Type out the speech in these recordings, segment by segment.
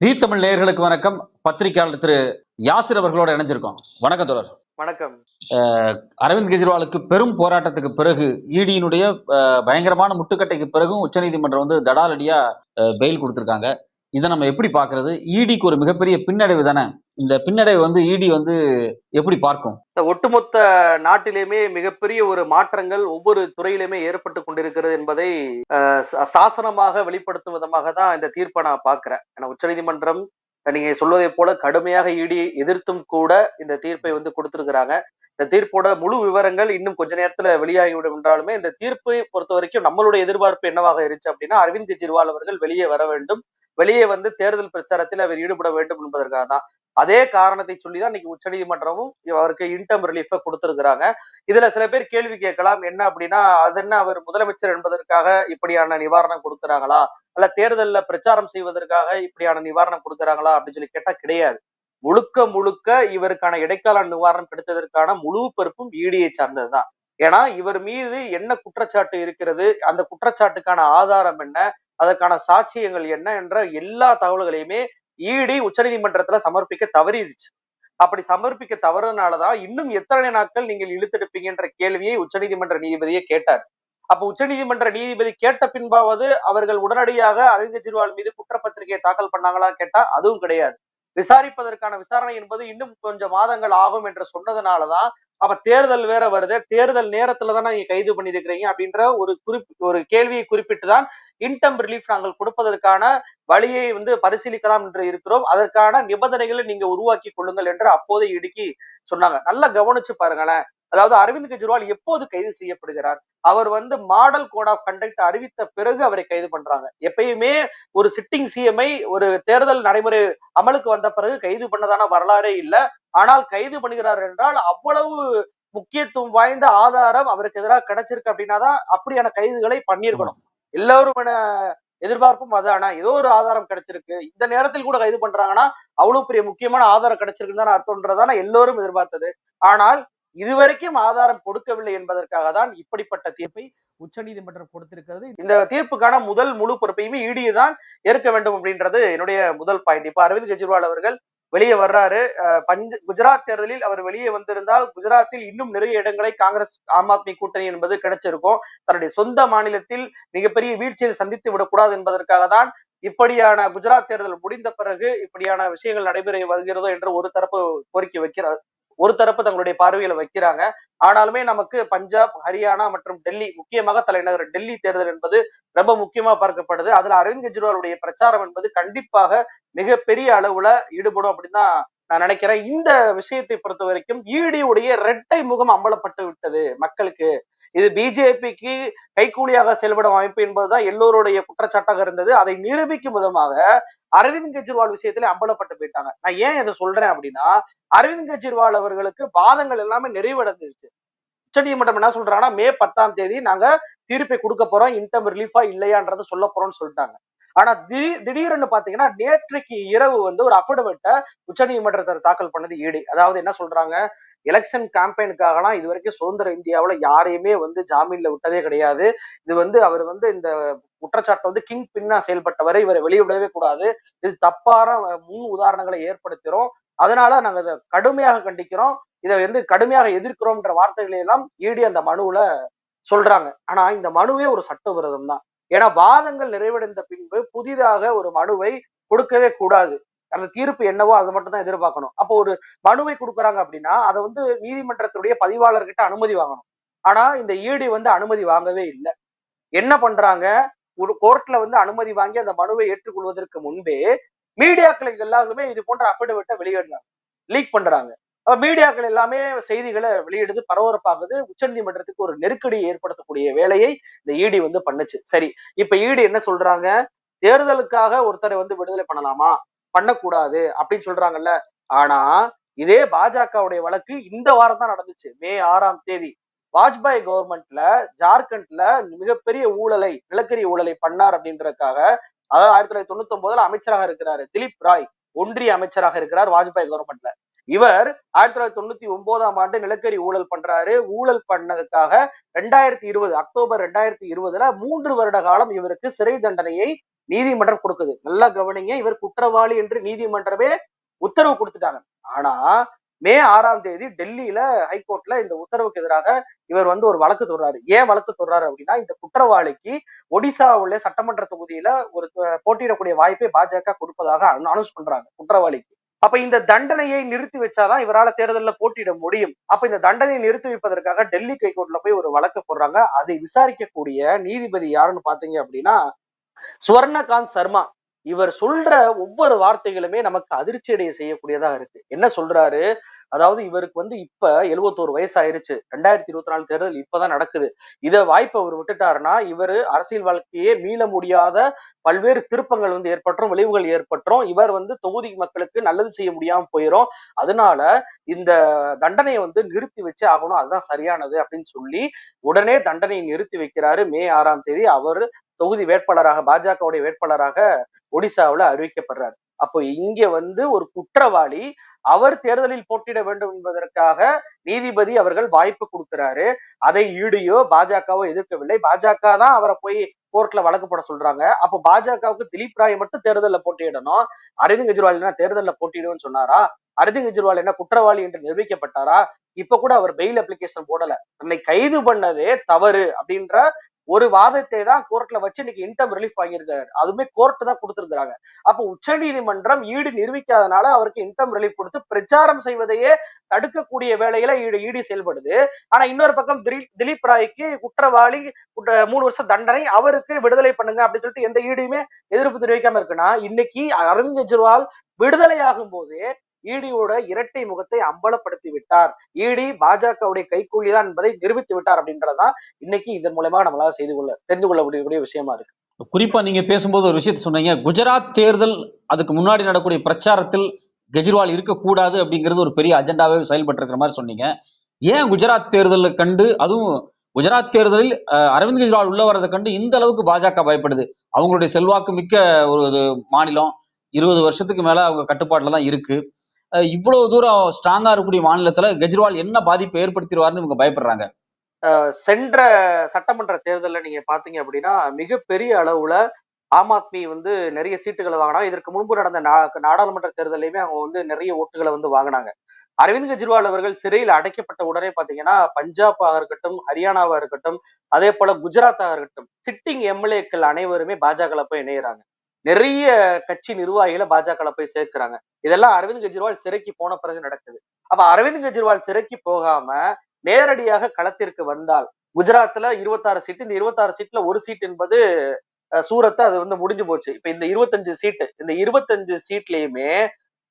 தமிழ் நேயர்களுக்கு வணக்கம். பத்திரிகையாளர் திரு யாசிர் அவர்களோட இணைஞ்சிருக்கோம். வணக்கம் தொடர். வணக்கம். அரவிந்த் கெஜ்ரிவாலுக்கு பெரும் போராட்டத்துக்கு பிறகு இடியினுடைய பயங்கரமான முட்டுக்கட்டைக்கு பிறகும் உச்சநீதிமன்றம் வந்து தடாலடியா பெயில் கொடுத்திருக்காங்க. இதை நம்ம எப்படி பார்க்கறது? இடிக்கு ஒரு மிகப்பெரிய பின்னடைவு தானே. இந்த பின்னடைவு வந்து இடி வந்து எப்படி பார்க்கும்? ஒட்டுமொத்த நாட்டிலுமே மிகப்பெரிய ஒரு மாற்றங்கள் ஒவ்வொரு துறையிலுமே ஏற்பட்டு கொண்டிருக்கிறது என்பதை சாசனமாக வெளிப்படுத்தும் விதமாக தான் இந்த தீர்ப்பை நான் பார்க்கிறேன். ஏன்னா உச்சநீதிமன்றம் நீங்க சொல்வதை போல கடுமையாக இடி எதிர்த்தும் கூட இந்த தீர்ப்பை வந்து கொடுத்திருக்கிறாங்க. இந்த தீர்ப்போட முழு விவரங்கள் இன்னும் கொஞ்ச நேரத்துல வெளியாகிவிடும் என்றாலுமே இந்த தீர்ப்பை பொறுத்த வரைக்கும் நம்மளுடைய எதிர்பார்ப்பு என்னவாக இருந்துச்சு அப்படின்னா, அரவிந்த் கெஜ்ரிவால் அவர்கள் வெளியே வர வேண்டும், வெளியே வந்து தேர்தல் பிரச்சாரத்தில் அவர் ஈடுபட வேண்டும் என்பதற்காக தான். அதே காரணத்தை சொல்லிதான் இன்னைக்கு உச்சநீதிமன்றமும் அவருக்கு இன்டம் ரிலீஃபை கொடுத்திருக்கிறாங்க. இதுல சில பேர் கேள்வி கேட்கலாம், என்ன அப்படின்னா, அது என்ன அவர் முதலமைச்சர் என்பதற்காக இப்படியான நிவாரணம் கொடுக்குறாங்களா, அல்ல தேர்தல்ல பிரச்சாரம் செய்வதற்காக இப்படியான நிவாரணம் கொடுக்குறாங்களா அப்படின்னு சொல்லி கேட்டா கிடையாது. முழுக்க முழுக்க இவருக்கான இடைக்கால நிவாரணம் கிடைத்ததற்கான முழு பொறுப்பும் இடியை சார்ந்ததுதான். ஏன்னா இவர் மீது என்ன குற்றச்சாட்டு இருக்கிறது, அந்த குற்றச்சாட்டுக்கான ஆதாரம் என்ன, அதற்கான சாட்சியங்கள் என்ன என்ற எல்லா தகவல்களையுமே இடி உச்சநீதிமன்றத்துல சமர்ப்பிக்க தவறிடுச்சு. அப்படி சமர்ப்பிக்க தவறுனாலதான் இன்னும் எத்தனை நாட்கள் நீங்கள் இழுத்தெடுப்பீங்கன்ற கேள்வியை உச்சநீதிமன்ற நீதிபதியே கேட்டார். அப்ப உச்சநீதிமன்ற நீதிபதி கேட்ட பின்பாவது அவர்கள் உடனடியாக அரவிந்த் கெஜ்ரிவால் மீது குற்றப்பத்திரிகையை தாக்கல் பண்ணாங்களா கேட்டா அதுவும் கிடையாது. விசாரிப்பதற்கான விசாரணை என்பது இன்னும் கொஞ்சம் மாதங்கள் ஆகும் என்று சொன்னதுனாலதான் அப்ப தேர்தல் வேற வருது, தேர்தல் நேரத்துலதான் நீங்க கைது பண்ணிருக்கிறீங்க அப்படின்ற ஒரு கேள்வியை குறிப்பிட்டுதான் இன்டம் ரிலீஃப் நாங்கள் கொடுப்பதற்கான வழியை வந்து பரிசீலிக்கலாம் என்று இருக்கிறோம், அதற்கான நிபந்தனைகளை நீங்க உருவாக்கி கொள்ளுங்கள் என்று அப்போதே இடுக்கி சொன்னாங்க. நல்லா கவனிச்சு பாருங்களேன். அதாவது அரவிந்த் கெஜ்ரிவால் எப்போது கைது செய்யப்படுகிறார்? அவர் வந்து மாடல் கோட் ஆஃப் கண்டக்ட் அறிவித்த பிறகு அவரை கைது பண்றாங்க. எப்பயுமே ஒரு சிட்டிங் சிஎம்ஐ ஒரு தேர்தல் நடைமுறை அமலுக்கு வந்த பிறகு கைது பண்ணதான வரலாறே இல்லை. ஆனால் கைது பண்ணுகிறார் என்றால் அவ்வளவு முக்கியத்துவம் வாய்ந்த ஆதாரம் அவருக்கு எதிராக கிடைச்சிருக்கு அப்படின்னாதான் அப்படியான கைதுகளை பண்ணியிருக்கணும். எல்லோரும் எதிர்பார்ப்பும் அது. ஆனா ஏதோ ஒரு ஆதாரம் கிடைச்சிருக்கு, இந்த நேரத்தில் கூட கைது பண்றாங்கன்னா அவ்வளவு பெரிய முக்கியமான ஆதாரம் கிடைச்சிருக்குன்னு தான் அர்த்தம்ன்றதான எல்லோரும் எதிர்பார்த்தது. ஆனால் இதுவரைக்கும் ஆதாரம் கொடுக்கவில்லை என்பதற்காக தான் இப்படிப்பட்ட தீர்ப்பை உச்சநீதிமன்றம் கொடுத்திருக்கிறது. இந்த தீர்ப்புக்கான முதல் முழு பொறுப்பையுமே இடி தான் ஏற்க வேண்டும் அப்படின்றது என்னுடைய முதல் பாயிண்ட். இப்ப அரவிந்த் கெஜ்ரிவால் அவர்கள் வெளியே வர்றாரு. குஜராத் தேர்தலில் அவர் வெளியே வந்திருந்தால் குஜராத்தில் இன்னும் நிறைய இடங்களை காங்கிரஸ் ஆம் ஆத்மி கூட்டணி என்பது கிடைச்சிருக்கும். தன்னுடைய சொந்த மாநிலத்தில் மிகப்பெரிய வீழ்ச்சியை சந்தித்து விடக்கூடாது என்பதற்காக தான் இப்படியான குஜராத் தேர்தல் முடிந்த பிறகு இப்படியான விஷயங்கள் நடைபெற வருகிறதோ என்று ஒரு தரப்பு கோரிக்கை வைக்கிறார், ஒரு தரப்பு தங்களுடைய பார்வையில வைக்கிறாங்க. ஆனாலுமே நமக்கு பஞ்சாப், ஹரியானா மற்றும் டெல்லி, முக்கியமாக தலைநகர் டெல்லி தேர்தல் என்பது ரொம்ப முக்கியமா பார்க்கப்படுது. அதுல அரவிந்த் கெஜ்ரிவாலுடைய பிரச்சாரம் என்பது கண்டிப்பாக மிகப்பெரிய அளவுல ஈடுபடும் அப்படின்னு தான் நான் நினைக்கிறேன். இந்த விஷயத்தை பொறுத்த வரைக்கும் ஈடியுடைய இரட்டை முகம் அம்பலப்பட்டு விட்டது மக்களுக்கு. இது பிஜேபிக்கு கைக்கூலியாக செயல்படும் அமைப்பு என்பதுதான் எல்லோருடைய குற்றச்சாட்டாக இருந்தது. அதை நிரூபிக்கும் விதமாக அரவிந்த் கெஜ்ரிவால் விஷயத்துல அம்பலப்பட்டு போயிட்டாங்க. நான் ஏன் இதை சொல்றேன் அப்படின்னா, அரவிந்த் கெஜ்ரிவால் அவர்களுக்கு வாதங்கள் எல்லாமே நிறைவடைஞ்சிருச்சு. உச்சநீதிமன்றம் என்ன சொல்றாங்கன்னா, மே 10ஆம் தேதி நாங்க தீர்ப்பை கொடுக்க போறோம், இன்கம் ரிலீஃபா இல்லையான்றதை சொல்ல போறோம்னு சொல்லிட்டாங்க. ஆனா திடீர்னு பாத்தீங்கன்னா நேற்றைக்கு இரவு வந்து ஒரு அஃபிடவிட்ட உச்சநீதிமன்றத்தை தாக்கல் பண்ணது இடி. அதாவது என்ன சொல்றாங்க, எலெக்ஷன் கேம்பெயினுக்காகலாம் இது வரைக்கும் சுதந்திர இந்தியாவுல யாரையுமே வந்து ஜாமீன்ல விட்டதே கிடையாது. இது வந்து அவர் வந்து இந்த குற்றச்சாட்டை வந்து கிங் பின்னா செயல்பட்டவரை இவரை வெளியிடவே கூடாது, இது தப்பான முன் உதாரணங்களை ஏற்படுத்துறோம், அதனால நாங்க இதை கடுமையாக கண்டிக்கிறோம், இதை வந்து கடுமையாக எதிர்க்கிறோம்ன்ற வார்த்தைகளை எல்லாம் இடி அந்த மனுவுல சொல்றாங்க. ஆனா இந்த மனுவே ஒரு சட்டவிரோதம் தான். ஏன்னா வாதங்கள் நிறைவடைந்த பின்பு புதிதாக ஒரு மனுவை கொடுக்கவே கூடாது. அந்த தீர்ப்பு என்னவோ அதை மட்டும் தான் எதிர்பார்க்கணும். அப்போ ஒரு மனுவை கொடுக்குறாங்க அப்படின்னா அதை வந்து நீதிமன்றத்துடைய பதிவாளர்கிட்ட அனுமதி வாங்கணும். ஆனா இந்த இடி வந்து அனுமதி வாங்கவே இல்லை. என்ன பண்றாங்க, ஒரு கோர்ட்ல வந்து அனுமதி வாங்கி அந்த மனுவை ஏற்றுக்கொள்வதற்கு முன்பே மீடியாக்களுக்கு எல்லாருமே இது போன்ற அஃபிடவிட்டை வெளியிடுறாங்க, லீக் பண்றாங்க. மீடியாக்கள் எல்லாமே செய்திகளை வெளியிடுது, பரபரப்பாகுது. உச்சநீதிமன்றத்துக்கு ஒரு நெருக்கடியை ஏற்படுத்தக்கூடிய வேலையை இந்த இடி வந்து பண்ணுச்சு. சரி, இப்ப இடி என்ன சொல்றாங்க, தேர்தலுக்காக ஒருத்தரை வந்து விடுதலை பண்ணலாமா, பண்ணக்கூடாது அப்படின்னு சொல்றாங்கல்ல. ஆனா இதே பாஜகவுடைய வழக்கு இந்த வாரம் தான் நடந்துச்சு. மே 6ஆம் தேதி வாஜ்பாய் கவர்மெண்ட்ல ஜார்க்கண்ட்ல மிகப்பெரிய ஊழலை, நிலக்கரி ஊழலை பண்ணார் அப்படின்றதுக்காக, அதாவது 1999 அமைச்சராக இருக்கிறாரு திலீப் ராய், ஒன்றிய அமைச்சராக இருக்கிறார் வாஜ்பாய் கவர்மெண்ட்ல. இவர் 1999 நிலக்கரி ஊழல் பண்றாரு. ஊழல் பண்ணதுக்காக 2020 அக்டோபர் 2020 3 வருட காலம் இவருக்கு சிறை தண்டனையை நீதிமன்றம் கொடுக்குது. நல்லா கவனிங்க, இவர் குற்றவாளி என்று நீதிமன்றமே உத்தரவு கொடுத்துட்டாங்க. ஆனா மே 6 டெல்லியில ஹைகோர்ட்ல இந்த உத்தரவுக்கு எதிராக இவர் ஒரு வழக்கு தொடர்றாரு. ஏன் வழக்கு தொடர்றாரு அப்படின்னா, இந்த குற்றவாளிக்கு ஒடிசா உள்ள சட்டமன்ற தொகுதியில ஒரு போட்டியிடக்கூடிய வாய்ப்பை பாஜக கொடுப்பதாக அனௌன்ஸ் பண்றாங்க குற்றவாளிக்கு. அப்ப இந்த தண்டனையை நிறுத்தி வச்சாதான் இவரால தேர்தலில் போட்டியிட முடியும். அப்ப இந்த தண்டனையை நிறுத்தி வைப்பதற்காக டெல்லி ஹைகோர்ட்ல போய் ஒரு வழக்கு போடுறாங்க. அதை விசாரிக்கக்கூடிய நீதிபதி யாருன்னு பாத்தீங்க அப்படின்னா சுவர்ணகாந்த் சர்மா. இவர் சொல்ற ஒவ்வொரு வார்த்தைகளுமே நமக்கு அதிர்ச்சி அடைய செய்யக்கூடியதா இருக்கு. என்ன சொல்றாரு, அதாவது இவருக்கு இப்ப 71 வயசு ஆயிருச்சு. 2024 தேர்தல் இப்பதான் நடக்குது. இத வாய்ப்பை அவர் விட்டுட்டாருன்னா இவர் அரசியல் வாழ்க்கையே மீள முடியாத பல்வேறு திருப்பங்கள் ஏற்பட்டுரும், விளைவுகள் ஏற்பட்டுரும். இவர் தொகுதி மக்களுக்கு நல்லது செய்ய முடியாம போயிரும். அதனால இந்த தண்டனையை நிறுத்தி வச்சு ஆகணும், அதுதான் சரியானது அப்படின்னு சொல்லி உடனே தண்டனையை நிறுத்தி வைக்கிறாரு. மே 6 அவர் தொகுதி வேட்பாளராக பாஜகவுடைய வேட்பாளராக ஒடிசாவுல அறிவிக்கப்படுறாரு. அப்போ இங்க ஒரு குற்றவாளி அவர் தேர்தலில் போட்டியிட வேண்டும் என்பதற்காக நீதிபதி அவர்கள் வாய்ப்பு கொடுக்கிறாரு. அதை ஈடியோ பாஜகவோ எதிர்க்கவில்லை. பாஜக தான் அவரை போய் கோர்ட்ல வழக்கு போட சொல்றாங்க. அப்போ பாஜகவுக்கு திலீப் ராய் மட்டும் தேர்தலில் போட்டியிடணும், அரவிந்த் கெஜ்ரிவால் என்ன தேர்தலில் போட்டியிடுன்னு சொன்னாரா? அரவிந்த் கெஜ்ரிவால் என்ன குற்றவாளி என்று நிரூபிக்கப்பட்டாரா? இப்ப கூட அவர் பெயில் அப்ளிகேஷன் போடல. தன்னை கைது பண்ணதே தவறு அப்படின்ற ஒரு வாதத்தை தான் கோர்ட்ல வச்சு இன்னைக்கு இன்டம் ரிலீஃப் வாங்கியிருக்காரு. அதுவுமே கோர்ட் தான் கொடுத்திருக்காங்க. அப்ப உச்ச நீதிமன்றம் ஈடு நிரூபிக்காதனால அவருக்கு இன்கம் ரிலீஃப் கொடுத்து பிரச்சாரம் செய்வதையே தடுக்கக்கூடிய வேலையில ஈடி செயல்படுது. ஆனா இன்னொரு பக்கம் திலீப் ராய்க்கு குற்றவாளி 3 வருஷம் தண்டனை, அவருக்கு விடுதலை பண்ணுங்க அப்படின்னு சொல்லிட்டு எந்த ஈடியுமே எதிர்ப்பு தெரிவிக்காம இருக்குன்னா, இன்னைக்கு அரவிந்த் கெஜ்ரிவால் விடுதலை ஆகும் போதே ஈடியோட இரட்டை முகத்தை அம்பலப்படுத்தி விட்டார். ஈடி பாஜகவுடைய கைக்கூலிதான் என்பதை நிரூபித்து விட்டார் அப்படின்றதான் இன்னைக்கு இதன் மூலமா நம்மளால தெரிந்து கொள்ள முடியக்கூடிய விஷயமா இருக்கு. குறிப்பா நீங்க பேசும்போது ஒரு விஷயத்த சொன்னீங்க, குஜராத் தேர்தல் அதுக்கு முன்னாடி நடக்கூடிய பிரச்சாரத்தில் கெஜ்ரிவால் இருக்கக்கூடாது அப்படிங்கிறது ஒரு பெரிய அஜெண்டாவே செயல்பட்டு இருக்கிற மாதிரி சொன்னீங்க. ஏன் குஜராத் தேர்தலை கண்டு, அதுவும் குஜராத் தேர்தலில் அரவிந்த் கெஜ்ரிவால் உள்ள வரதை கண்டு இந்த அளவுக்கு பாஜக பயப்படுது? அவங்களுடைய செல்வாக்கு மிக்க ஒரு மாநிலம், 20 வருஷத்துக்கு மேல அவங்க கட்டுப்பாட்டுல தான் இருக்கு. இவ்வளவு தூரம் ஸ்ட்ராங்கா இருக்கக்கூடிய மாநிலத்துல கெஜ்ரிவால் என்ன பாதிப்பை ஏற்படுத்திடுவாருன்னு இவங்க பயப்படுறாங்க? சென்ற சட்டமன்ற தேர்தல்ல நீங்க பாத்தீங்க அப்படின்னா மிகப்பெரிய அளவுல ஆம் ஆத்மி நிறைய சீட்டுகளை வாங்கினாங்க. இதற்கு முன்பு நடந்த நாடாளுமன்ற தேர்தலையுமே அவங்க நிறைய ஓட்டுகளை வாங்கினாங்க. அரவிந்த் கெஜ்ரிவால் அவர்கள் சிறையில் அடைக்கப்பட்ட உடனே பாத்தீங்கன்னா பஞ்சாபா இருக்கட்டும், ஹரியானாவா இருக்கட்டும், அதே போல குஜராத்தா இருக்கட்டும், சிட்டிங் எம்எல்ஏக்கள் அனைவருமே பாஜக போய் இணையறாங்க. நிறைய கட்சி நிர்வாகிகளை பாஜக போய் சேர்க்கிறாங்க. இதெல்லாம் அரவிந்த் கெஜ்ரிவால் சிறைக்கு போன பிறகு நடக்குது. அப்ப அரவிந்த் கெஜ்ரிவால் சிறைக்கு போகாம நேரடியாக களத்திற்கு வந்தால் குஜராத்ல 26 சீட்டு, இந்த 26 சீட்ல ஒரு சீட் என்பது சூரத், அது முடிஞ்சு போச்சு. இப்ப இந்த 25 சீட்டு, இந்த 25 சீட்லயுமே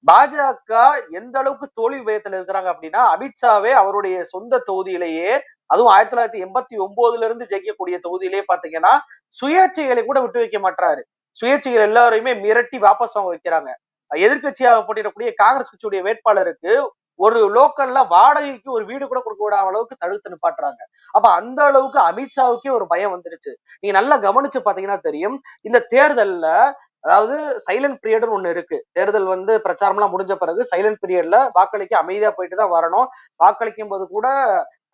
பாஜக எந்த அளவுக்கு தோல்வி பயத்துல இருக்கிறாங்க அப்படின்னா, அமித்ஷாவே அவருடைய சொந்த தொகுதியிலேயே, அதுவும் 1989 இருந்து ஜெயிக்கக்கூடிய தொகுதியிலேயே பாத்தீங்கன்னா சுயேட்சைகளை கூட விட்டு வைக்க மாட்டாரு. சுயேட்சைகள் எல்லாரையுமே மிரட்டி வாபஸ் வாங்க வைக்கிறாங்க. எதிர்கட்சியாக போட்டியிடக்கூடிய காங்கிரஸ் கட்சியுடைய வேட்பாளருக்கு ஒரு லோக்கல்ல வாடகைக்கு ஒரு வீடு கூட கொடுக்க விடாத அளவுக்கு தடுத்து நிப்பாட்டுறாங்க. அப்ப அந்த அளவுக்கு அமித்ஷாவுக்கே ஒரு பயம் வந்துருச்சு. நீங்க நல்லா கவனிச்சு பாத்தீங்கன்னா தெரியும், இந்த தேர்தல்ல அதாவது சைலண்ட் பீரியட்னு ஒண்ணு இருக்கு. தேர்தல் பிரச்சாரம் எல்லாம் முடிஞ்ச பிறகு சைலண்ட் பீரியட்ல வாக்களிக்க அமைதியா போயிட்டு தான் வரணும். வாக்களிக்கும் போது கூட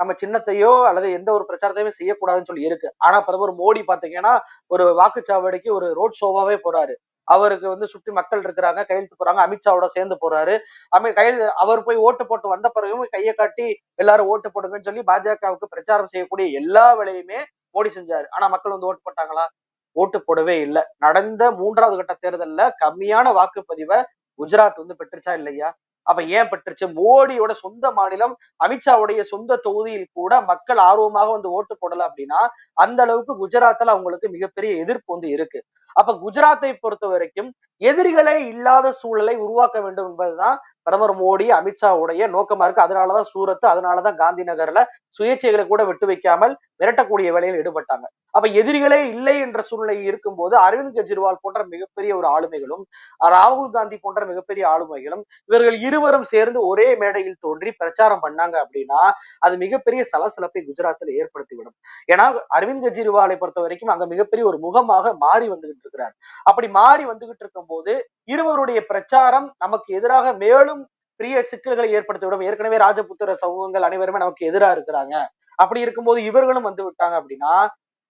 நம்ம சின்னத்தையோ அல்லது எந்த ஒரு பிரச்சாரத்தையுமே செய்யக்கூடாதுன்னு சொல்லி இருக்கு. ஆனா பிரதமர் மோடி பாத்தீங்கன்னா ஒரு வாக்குச்சாவடிக்கு ஒரு ரோட் ஷோவாவே போறாரு. அவருக்கு சுற்றி மக்கள் இருக்கிறாங்க, கையெழுத்து போறாங்க, அமித்ஷாவோட சேர்ந்து போறாரு. அவர் போய் ஓட்டு போட்டு வந்த பிறகும் கையை காட்டி எல்லாரும் ஓட்டு போடுங்கன்னு சொல்லி பாஜகவுக்கு பிரச்சாரம் செய்யக்கூடிய எல்லா வேலையுமே மோடி செஞ்சாரு. ஆனா மக்கள் ஓட்டு போட்டாங்களா? ஓட்டு போடவே இல்லை. நடந்த 3வது கட்ட தேர்தல்ல கம்மியான வாக்குப்பதிவை குஜராத் பெற்றுச்சா இல்லையா? அப்ப ஏன் பெற்றுச்சு? மோடியோட சொந்த மாநிலம், அமித்ஷாவுடைய சொந்த தொகுதியில் கூட மக்கள் ஆர்வமாக ஓட்டு போடல அப்படின்னா அந்த அளவுக்கு குஜராத்ல அவங்களுக்கு மிகப்பெரிய எதிர்ப்பு இருக்கு. அப்ப குஜராத்தை பொறுத்த வரைக்கும் எதிரிகளே இல்லாத சூழலை உருவாக்க வேண்டும் என்பதுதான் பிரதமர் மோடி, அமித்ஷாவுடைய நோக்கமா இருக்கு. அதனாலதான் சூரத், அதனாலதான் காந்தி நகர்ல சுயேட்சைகளை கூட விட்டு வைக்காமல் மிரட்டக்கூடிய வேலையில் ஈடுபட்டாங்க. அப்ப எதிரிகளே இல்லை என்ற சூழ்நிலை இருக்கும்போது அரவிந்த் கெஜ்ரிவால் போன்ற மிகப்பெரிய ஒரு ஆளுமைகளும், ராகுல் காந்தி போன்ற மிகப்பெரிய ஆளுமைகளும், இவர்கள் இருவரும் சேர்ந்து ஒரே மேடையில் தோன்றி பிரச்சாரம் பண்ணாங்க அப்படின்னா அது மிகப்பெரிய சலசலப்பை குஜராத்தில் ஏற்படுத்திவிடும். ஏன்னா அரவிந்த் கெஜ்ரிவாலை பொறுத்த வரைக்கும் அங்க மிகப்பெரிய ஒரு முகமாக மாறி வந்துகிட்டு இருக்கிறார். அப்படி மாறி வந்துகிட்டு இருக்கும் போது இருவருடைய பிரச்சாரம் நமக்கு எதிராக மேலும் பெரிய சிக்கல்களை ஏற்படுத்திவிடும். ஏற்கனவே ராஜபுத்திர சமூகங்கள் அனைவருமே நமக்கு எதிரா இருக்கிறாங்க. அப்படி இருக்கும்போது இவர்களும் வந்து விட்டாங்க அப்படின்னா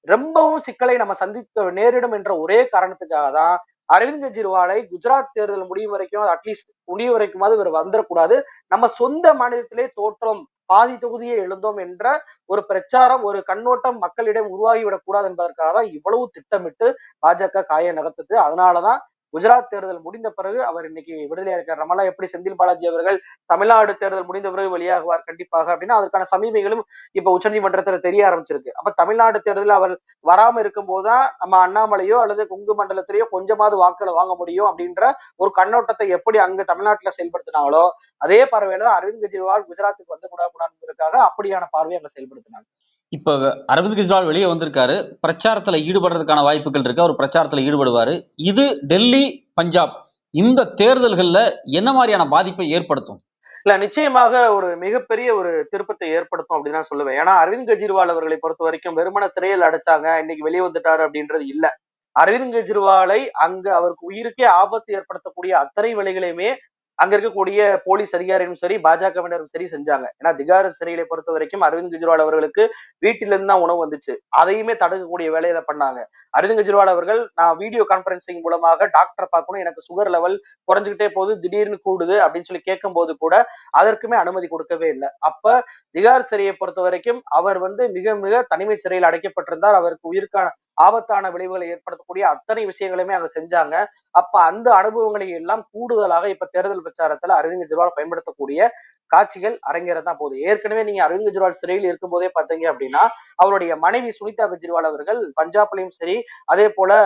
ரொம்பவும் சிக்கலை நம்ம சந்திக்க நேரிடும் என்ற ஒரே காரணத்துக்காக தான் அரவிந்த் கெஜ்ரிவாலை குஜராத் தேர்தல் முடியும் வரைக்கும் அட்லீஸ்ட் முடிவு வரைக்குமாவது இவர் வந்துடக்கூடாது. நம்ம சொந்த மாநிலத்திலே தோற்றோம், பாதி தொகுதியை எழுந்தோம் என்ற ஒரு பிரச்சாரம், ஒரு கண்ணோட்டம் மக்களிடம் உருவாகிவிடக் கூடாது என்பதற்காக தான் இவ்வளவு திட்டமிட்டு பாஜக காய நகர்த்துது. அதனாலதான் குஜராத் தேர்தல் முடிந்த பிறகு அவர் இன்னைக்கு விடுதலையா இருக்கார். நம்மளாம் எப்படி செந்தில் பாலாஜி அவர்கள் தமிழ்நாடு தேர்தல் முடிந்த பிறகு வெளியாகுவார் கண்டிப்பாக அப்படின்னா அதற்கான சமீபங்களும் இப்ப உச்சநீதிமன்றத்துல தெரிய ஆரம்பிச்சிருக்கு. அப்ப தமிழ்நாடு தேர்தலில் அவர் வராம இருக்கும் போதுதான் நம்ம அண்ணாமலையோ அல்லது கொங்கு மண்டலத்திலேயோ கொஞ்சமாவது வாக்குகளை வாங்க முடியும் அப்படின்ற ஒரு கண்ணோட்டத்தை எப்படி அங்க தமிழ்நாட்டுல செயல்படுத்தினாங்களோ அதே பார்வையில தான் அரவிந்த் கெஜ்ரிவால் குஜராத்துக்கு வந்து கூடாதுக்காக அப்படியான பார்வையை அங்க செயல்படுத்தினாங்க. இப்ப அரவிந்த் கெஜ்ரிவால் வெளியே வந்திருக்காரு, பிரச்சாரத்துல ஈடுபடுறதுக்கான வாய்ப்புகள் இருக்கு, அவர் பிரச்சாரத்துல ஈடுபடுவாரு. இது டெல்லி, பஞ்சாப் இந்த தேர்தல்கள்ல என்ன மாதிரியான பாதிப்பை ஏற்படுத்தும்? இல்ல நிச்சயமாக ஒரு மிகப்பெரிய ஒரு திருப்பத்தை ஏற்படுத்தும் அப்படின்னு நான் சொல்லுவேன். ஏன்னா அரவிந்த் கெஜ்ரிவால் அவர்களை பொறுத்த வரைக்கும் வெறுமன சிறையில் அடைச்சாங்க, இன்னைக்கு வெளியே வந்துட்டாரு அப்படின்றது இல்ல. அரவிந்த் கெஜ்ரிவாலை அங்க அவருக்கு உயிருக்கே ஆபத்து ஏற்படுத்தக்கூடிய அத்தனை வேலைகளையுமே அங்க இருக்கக்கூடிய போலீஸ் அதிகாரியும் சரி பாஜகவினரும் சரி செஞ்சாங்க. ஏன்னா திகார் சிறையில பொறுத்த வரைக்கும் அரவிந்த் கெஜ்ரிவால் அவர்களுக்கு வீட்டில இருந்து தான் உணவு வந்துச்சு, அதையுமே தடுக்கக்கூடிய வேலையில பண்ணாங்க. அரவிந்த் கெஜ்ரிவால் அவர்கள் நான் வீடியோ கான்பரன்சிங் மூலமாக டாக்டர் பார்க்கணும், எனக்கு சுகர் லெவல் குறைஞ்சுக்கிட்டே போகுது, திடீர்னு கூடுது அப்படின்னு சொல்லி கேட்கும் போது கூட அதற்குமே அனுமதி கொடுக்கவே இல்லை. அப்ப திகார் சிறையை பொறுத்த வரைக்கும் அவர் வந்து மிக மிக தனிமை சிறையில் அடைக்கப்பட்டிருந்தார். அவருக்கு உயிருக்கான ஆபத்தான விளைவுகளை ஏற்படுத்தக்கூடிய அத்தனை விஷயங்களுமே அங்க செஞ்சாங்க. அப்ப அந்த அனுபவங்களை எல்லாம் கூடுதலாக இப்ப தேர்தல் பிரச்சாரத்துல அரவிந்த் கெஜ்ரிவால் பயன்படுத்தக்கூடிய காட்சிகள் அரங்கேறதான் போகுது. ஏற்கனவே நீங்க அரவிந்த் கெஜ்ரிவால் சிறையில் இருக்கும் போதே பாத்தீங்க அப்படின்னா அவருடைய மனைவி சுனிதா கெஜ்ரிவால் அவர்கள் பஞ்சாப்லயும் சரி அதே போல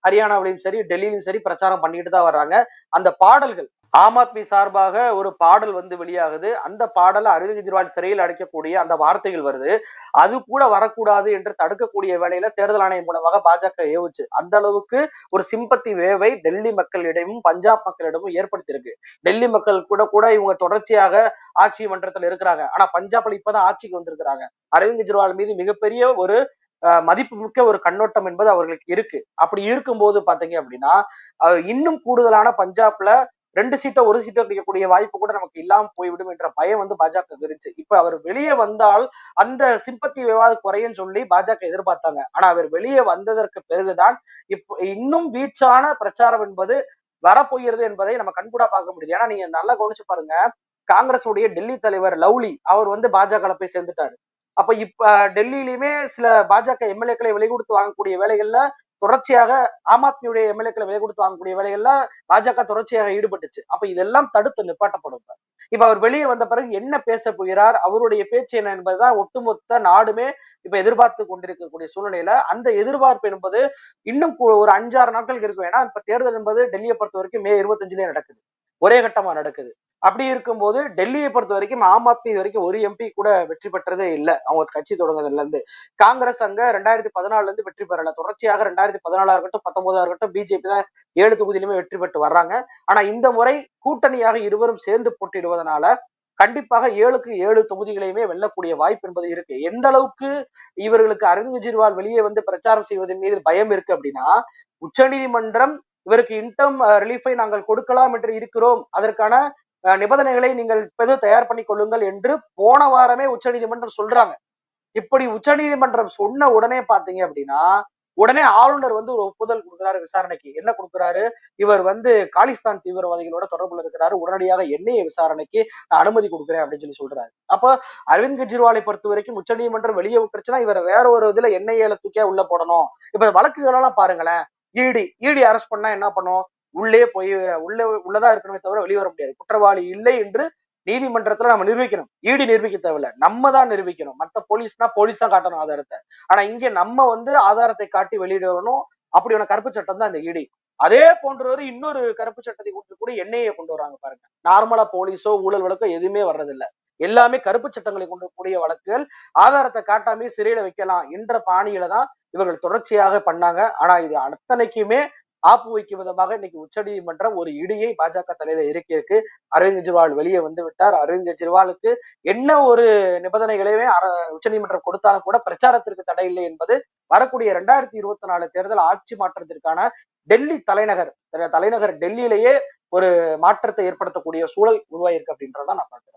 ஹரியானாவிலையும் சரி டெல்லியிலும் சரி பிரச்சாரம் பண்ணிட்டு தான் வர்றாங்க. அந்த பாடல்கள் ஆம் ஆத்மி சார்பாக ஒரு பாடல் வந்து வெளியாகுது. அந்த பாடல அரவிந்த் கெஜ்ரிவால் சிறையில் அடைக்கக்கூடிய அந்த வார்த்தைகள் வருது. அது கூட வரக்கூடாது என்று தடுக்கக்கூடிய வேலையில தேர்தல் ஆணையம் மூலமாக பாஜக ஏவுச்சு. அந்த அளவுக்கு ஒரு சிம்பத்தி வேவை டெல்லி மக்களிடமும் பஞ்சாப் மக்களிடமும் ஏற்படுத்தியிருக்கு. டெல்லி மக்கள் கூட கூட இவங்க தொடர்ச்சியாக ஆட்சி மன்றத்தில் இருக்கிறாங்க. ஆனா பஞ்சாப்ல இப்பதான் ஆட்சிக்கு வந்திருக்கிறாங்க. அரவிந்த் கெஜ்ரிவால் மீது மிகப்பெரிய ஒரு மதிப்பு மிக்க ஒரு கண்ணோட்டம் என்பது அவர்களுக்கு இருக்கு. அப்படி இருக்கும்போது பாத்தீங்க அப்படின்னா இன்னும் கூடுதலான பஞ்சாப்ல 2 சீட்டோ 1 சீட்டோ கிடைக்கக்கூடிய வாய்ப்பு கூட நமக்கு இல்லாம போய்விடும் என்ற பயம் வந்து பாஜக இருந்துச்சு. இப்ப அவர் வெளியே வந்தால் அந்த சிம்பத்தி விவாத குறையும் சொல்லி பாஜக எதிர்பார்த்தாங்க. ஆனா அவர் வெளியே வந்ததற்கு பிறகுதான் இப்ப இன்னும் வீச்சான பிரச்சாரம் என்பது வரப்போகிறது என்பதை நம்ம கண்கூடா பார்க்க முடியுது. ஏன்னா நீங்க நல்லா கவனிச்சு பாருங்க, காங்கிரஸ் உடைய டெல்லி தலைவர் லவ்லி அவர் வந்து பாஜக போய் சேர்ந்துட்டாரு. அப்ப இப்ப டெல்லியிலுமே சில பாஜக எம்எல்ஏக்களை விலை கொடுத்து வாங்கக்கூடிய வேலைகள்ல தொடர்ச்சியாக ஆம் ஆத்மியுடைய எம்எல்ஏக்களை விலை கொடுத்து வாங்கக்கூடிய வேலைகள்ல பாஜக தொடர்ச்சியாக ஈடுபட்டுச்சு. அப்ப இதெல்லாம் தடுத்து நிப்பாட்டப்படும். இப்ப அவர் வெளியே வந்த பிறகு என்ன பேச போகிறார், அவருடைய பேச்சு என்ன என்பதுதான் ஒட்டுமொத்த நாடுமே இப்ப எதிர்பார்த்து கொண்டிருக்கக்கூடிய சூழ்நிலையில அந்த எதிர்பார்ப்பு என்பது இன்னும் ஒரு 5-6 நாட்களுக்கு இருக்கும். ஏன்னா இப்ப தேர்தல் என்பது டெல்லியை பொறுத்த வரைக்கும் மே 25 நடக்குது, ஒரே கட்டமா நடக்குது. அப்படி இருக்கும்போது டெல்லியை பொறுத்த வரைக்கும் ஆம் ஆத்மி இது வரைக்கும் ஒரு எம்பி கூட வெற்றி பெற்றதே இல்லை அவங்க கட்சி தொடங்குறதுல இருந்து. காங்கிரஸ் அங்க 2014 இருந்து வெற்றி பெறல. தொடர்ச்சியாக 2014 இருக்கட்டும் 19 இருக்கட்டும் பிஜேபி தான் 7 தொகுதியிலுமே வெற்றி பெற்று வர்றாங்க. ஆனா இந்த முறை கூட்டணியாக இருவரும் சேர்ந்து போட்டியிடுவதனால கண்டிப்பாக 7க்கு 7 தொகுதிகளையுமே வெல்லக்கூடிய வாய்ப்பு என்பது இருக்கு. எந்த அளவுக்கு இவர்களுக்கு அரவிந்த் கெஜ்ரிவால் வெளியே வந்து பிரச்சாரம் செய்வதன் மீது பயம் இருக்கு அப்படின்னா உச்சநீதிமன்றம் இவருக்கு இன்டம் ரிலீஃபை நாங்கள் கொடுக்கலாம் என்று இருக்கிறோம், அதற்கான நிபந்தனைகளை நீங்கள் இப்போது தயார் பண்ணி கொள்ளுங்கள் என்று போன வாரமே உச்சநீதிமன்றம் சொல்றாங்க. இப்படி உச்சநீதிமன்றம் சொன்ன உடனே பாத்தீங்க அப்படின்னா உடனே ஆளுநர் வந்து ஒரு ஒப்புதல் கொடுக்கிறாரு விசாரணைக்கு. என்ன கொடுக்கிறாரு, இவர் வந்து காலிஸ்தான் தீவிரவாதிகளோட தொடர்புல இருக்கிறாரு, உடனடியாக என்ஐஏ விசாரணைக்கு நான் அனுமதி கொடுக்குறேன் அப்படின்னு சொல்றாரு. அப்ப அரவிந்த் கெஜ்ரிவாலை பொறுத்த வரைக்கும் உச்சநீதிமன்றம் வெளியே விட்டுருச்சுன்னா இவரை வேற ஒரு இதுல என்ஐஏல தூக்கியா உள்ள போடணும். இப்ப வழக்குகள் எல்லாம் பாருங்களேன், இடி அரெஸ்ட் பண்ணா என்ன பண்ணும், உள்ளே போய் உள்ளதா இருக்கணுமே தவிர வெளியே வர முடியாது. குற்றவாளி இல்லை என்று நீதிமன்றத்துல நம்ம நிரூபிக்கணும். ஈடி நிரூபிக்க தேவையில்ல, நம்ம தான் நிரூபிக்கணும். மத்த போலீஸ் தான் காட்டணும் ஆதாரத்தை. ஆனா இங்க நம்ம வந்து ஆதாரத்தை காட்டி வெளியிடணும். அப்படியான கருப்பு சட்டம் தான் இந்த ஈடி. அதே போன்ற இன்னொரு கருப்பு சட்டத்தை கொண்டு கூட என்ஐஏ கொண்டு வராங்க பாருங்க. நார்மலா போலீஸோ ஊழல் வழக்கோ எதுவுமே வர்றதில்ல. எல்லாமே கருப்பு சட்டங்களை கொண்டு கூடிய வழக்குகள். ஆதாரத்தை காட்டாமே சிறையில வைக்கலாம் என்ற பாணியில தான் இவர்கள் தொடர்ச்சியாக பண்ணாங்க. ஆனா இது அத்தனைக்குமே ஆப்பு வைக்கும் விதமாக இன்னைக்கு உச்சநீதிமன்றம் ஒரு இடியை பாஜக தலையில இறக்கியிருக்கு. அரவிந்த் கெஜ்ரிவால் வெளியே வந்து விட்டார். அரவிந்த் கெஜ்ரிவாலுக்கு என்ன ஒரு நிபந்தனைகளையுமே உச்சநீதிமன்றம் கொடுத்தாலும் கூட பிரச்சாரத்திற்கு தடை இல்லை என்பது வரக்கூடிய 2024 தேர்தல் ஆட்சி மாற்றத்திற்கான டெல்லி தலைநகர் டெல்லியிலேயே ஒரு மாற்றத்தை ஏற்படுத்தக்கூடிய சூழல் உருவாயிருக்கு அப்படின்றத நான் பாக்குறேன்.